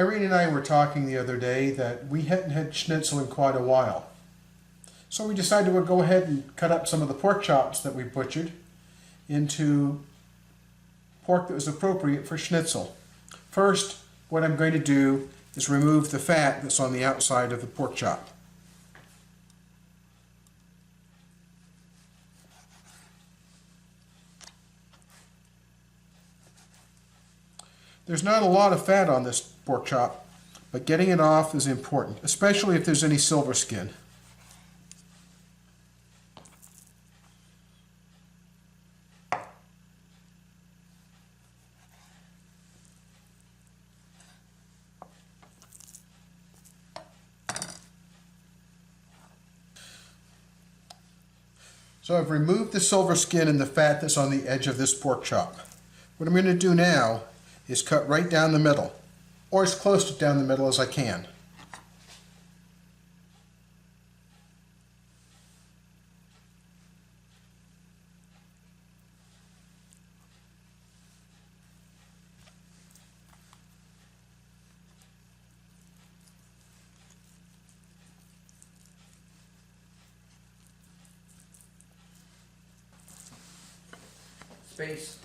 Irene and I were talking the other day that we hadn't had schnitzel in quite a while. So we decided we'd go ahead and cut up some of the pork chops that we butchered into pork that was appropriate for schnitzel. First, what I'm going to do is remove the fat that's on the outside of the pork chop. There's not a lot of fat on this pork chop, but getting it off is important, especially if there's any silver skin. So I've removed the silver skin and the fat that's on the edge of this pork chop. What I'm going to do now is cut right down the middle, or as close to down the middle as I can. Space.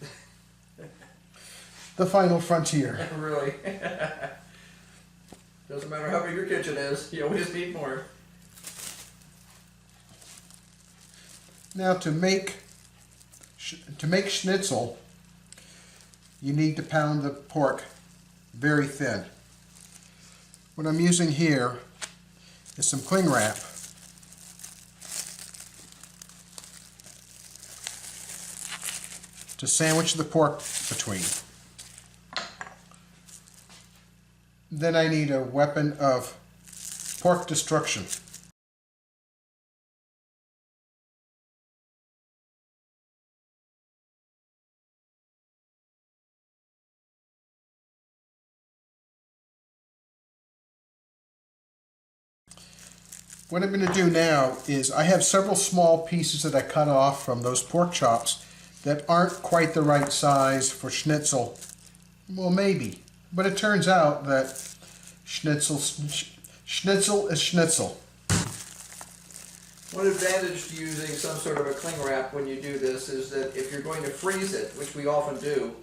The final frontier. Really. Doesn't matter how big your kitchen is, you always need more. Now to make schnitzel, you need to pound the pork very thin. What I'm using here is some cling wrap. To sandwich the pork between. Then I need a weapon of pork destruction. What I'm going to do now is I have several small pieces that I cut off from those pork chops that aren't quite the right size for schnitzel. Well, maybe. But it turns out that schnitzel is schnitzel. One advantage to using some sort of a cling wrap when you do this is that if you're going to freeze it, which we often do,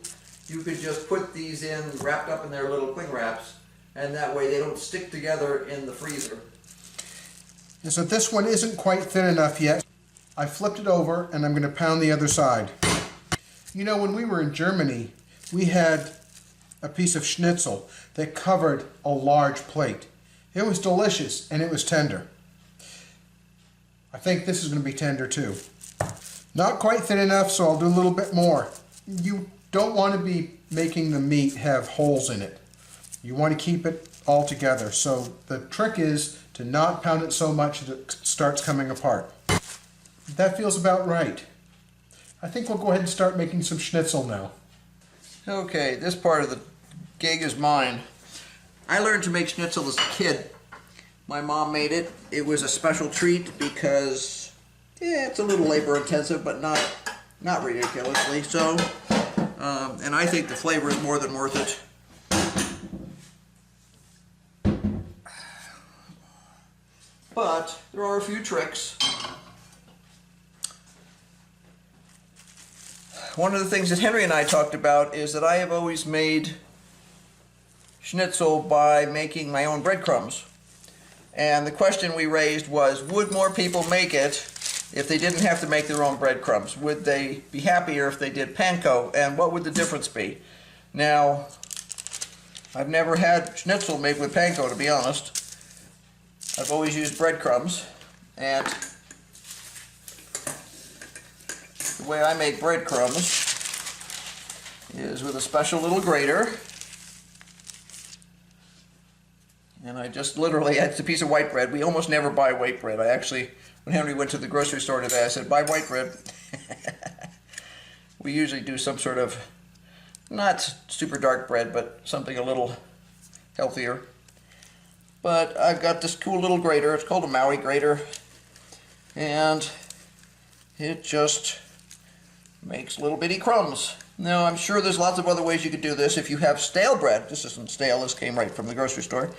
you could just put these in wrapped up in their little cling wraps, and that way they don't stick together in the freezer. And so this one isn't quite thin enough yet. I flipped it over and I'm going to pound the other side. You know, when we were in Germany, we had a piece of schnitzel that covered a large plate. It was delicious and it was tender. I think this is going to be tender too. Not quite thin enough, so I'll do a little bit more. You don't want to be making the meat have holes in it. You want to keep it all together. So the trick is to not pound it so much that it starts coming apart. That feels about right. I think we'll go ahead and start making some schnitzel now. Okay, this part of the gig is mine. I learned to make schnitzel as a kid. My mom made it. It was a special treat because it's a little labor intensive, but not ridiculously so. And I think the flavor is more than worth it. But there are a few tricks. One of the things that Henry and I talked about is that I have always made schnitzel by making my own breadcrumbs. And the question we raised was, would more people make it if they didn't have to make their own breadcrumbs? Would they be happier if they did panko? And what would the difference be? Now, I've never had schnitzel made with panko, to be honest. I've always used breadcrumbs, and the way I make breadcrumbs is with a special little grater. And I just literally, it's a piece of white bread. We almost never buy white bread. I actually, when Henry went to the grocery store today, I said, buy white bread. We usually do some sort of, not super dark bread, but something a little healthier. But I've got this cool little grater. It's called a Maui grater. And it just makes little bitty crumbs. Now, I'm sure there's lots of other ways you could do this. If you have stale bread, this isn't stale, this came right from the grocery store,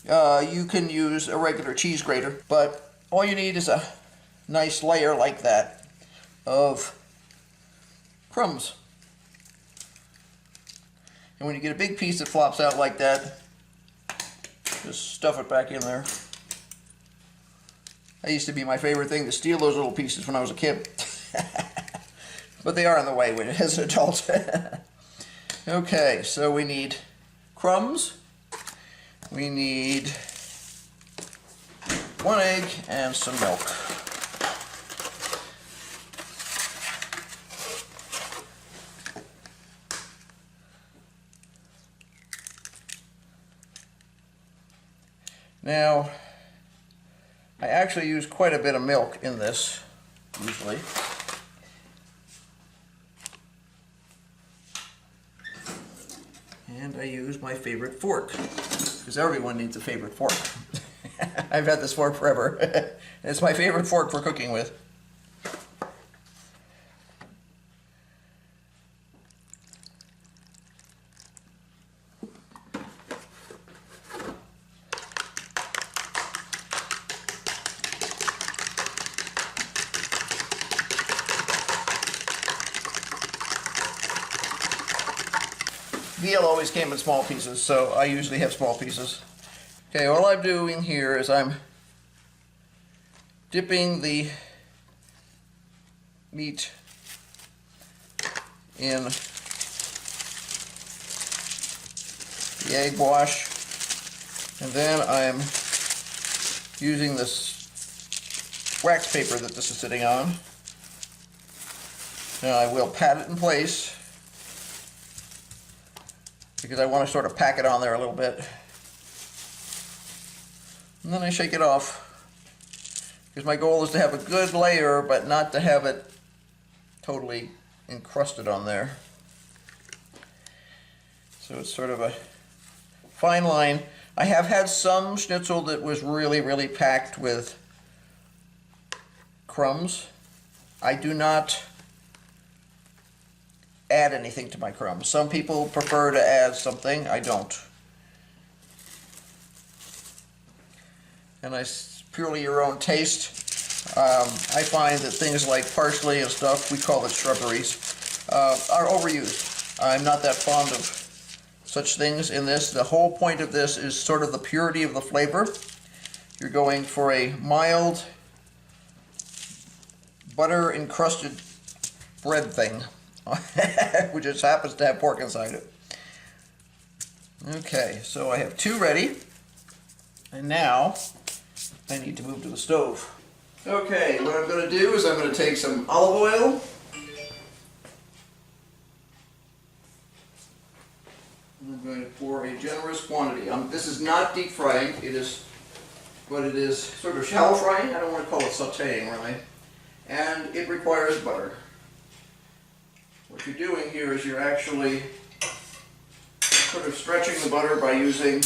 you can use a regular cheese grater, but all you need is a nice layer like that of crumbs. And when you get a big piece that flops out like that, just stuff it back in there. That used to be my favorite thing, to steal those little pieces when I was a kid. But they are in the way as an adult. Okay, so we need crumbs. We need 1 egg and some milk. Now, I actually use quite a bit of milk in this, usually. And I use my favorite fork, because everyone needs a favorite fork. I've had this fork forever. It's my favorite fork for cooking with. Veal always came in small pieces, so I usually have small pieces. Okay, all I'm doing here is I'm dipping the meat in the egg wash, and then I'm using this wax paper that this is sitting on. Now I will pat it in place, because I want to sort of pack it on there a little bit. And then I shake it off, because my goal is to have a good layer, but not to have it totally encrusted on there. So it's sort of a fine line. I have had some schnitzel that was really, really packed with crumbs. I do not add anything to my crumbs. Some people prefer to add something. I don't. And purely your own taste. I find that things like parsley and stuff, we call it shrubberies, are overused. I'm not that fond of such things in this. The whole point of this is sort of the purity of the flavor. You're going for a mild, butter encrusted bread thing, which just happens to have pork inside it. Okay, so I have 2 ready, and now I need to move to the stove. Okay, what I'm going to do is I'm going to take some olive oil, and I'm going to pour a generous quantity. This is not deep frying, but it is sort of shallow frying. I don't want to call it sauteing really, and it requires butter. What you're doing here is you're actually sort of stretching the butter by using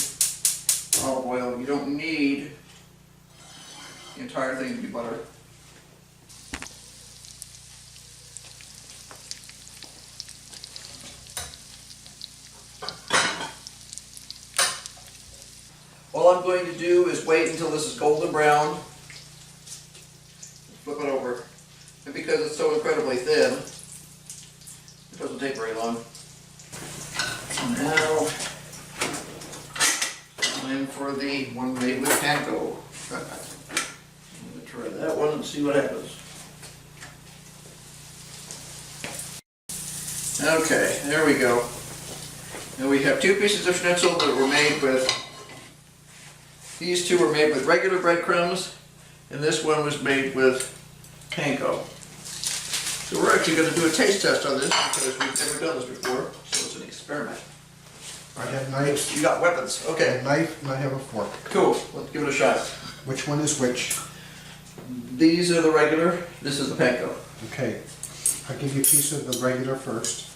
olive oil. You don't need the entire thing to be butter. All I'm going to do is wait until this is golden brown. Flip it over. And because it's so incredibly thin, it doesn't take very long. Now, time for the one made with panko. I'm going to try that one and see what happens. Okay, there we go. Now we have 2 pieces of schnitzel that were made with, these 2 were made with regular breadcrumbs, and this one was made with panko. So we're actually going to do a taste test on this because we've never done this before, so it's an experiment. I have knives. You got weapons, I okay. have a knife and I have a fork. Cool, let's give it a shot. Which one is which? These are the regular, this is the panko. Okay, I'll give you a piece of the regular first.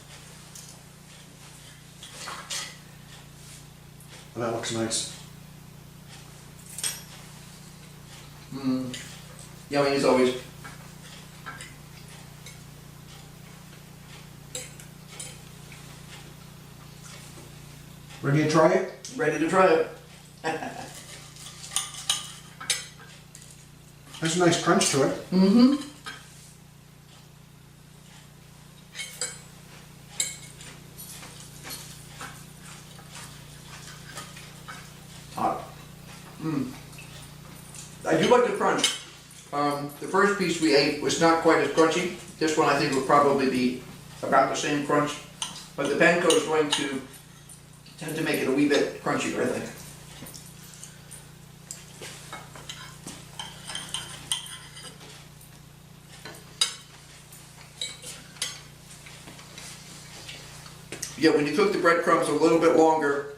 Oh, that looks nice. Yummy as always. Ready to try it? Ready to try it. There's a nice crunch to it. Mm-hmm. Hot. I do like the crunch. The first piece we ate was not quite as crunchy. This one I think will probably be about the same crunch. But the panko is going to tend to make it a wee bit crunchier, I think. Yeah, when you cook the breadcrumbs a little bit longer,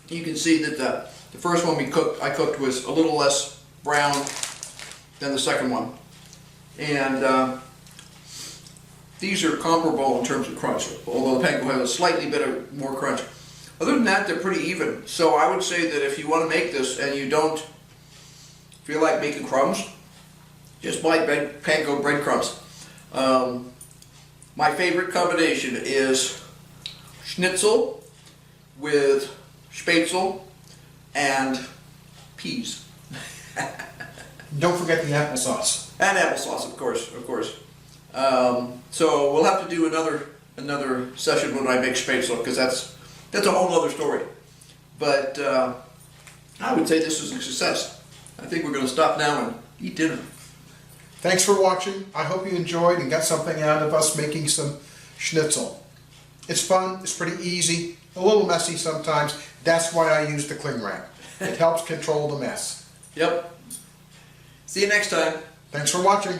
you can see that the first one I cooked was a little less brown than the second one. And these are comparable in terms of crunch, although the panko has a slightly bit more crunch. Other than that, they're pretty even. So I would say that if you want to make this and you don't feel like making crumbs, just buy panko breadcrumbs. My favorite combination is Schnitzel with Spätzle and peas. Don't forget the applesauce. And applesauce, of course, of course. So we'll have to do another session when I make Spätzle, because that's a whole other story. But I would say this is a success. I think we're going to stop now and eat dinner. Thanks for watching. I hope you enjoyed and got something out of us making some schnitzel. It's fun, it's pretty easy, a little messy sometimes. That's why I use the cling wrap. It helps control the mess. Yep. See you next time. Thanks for watching.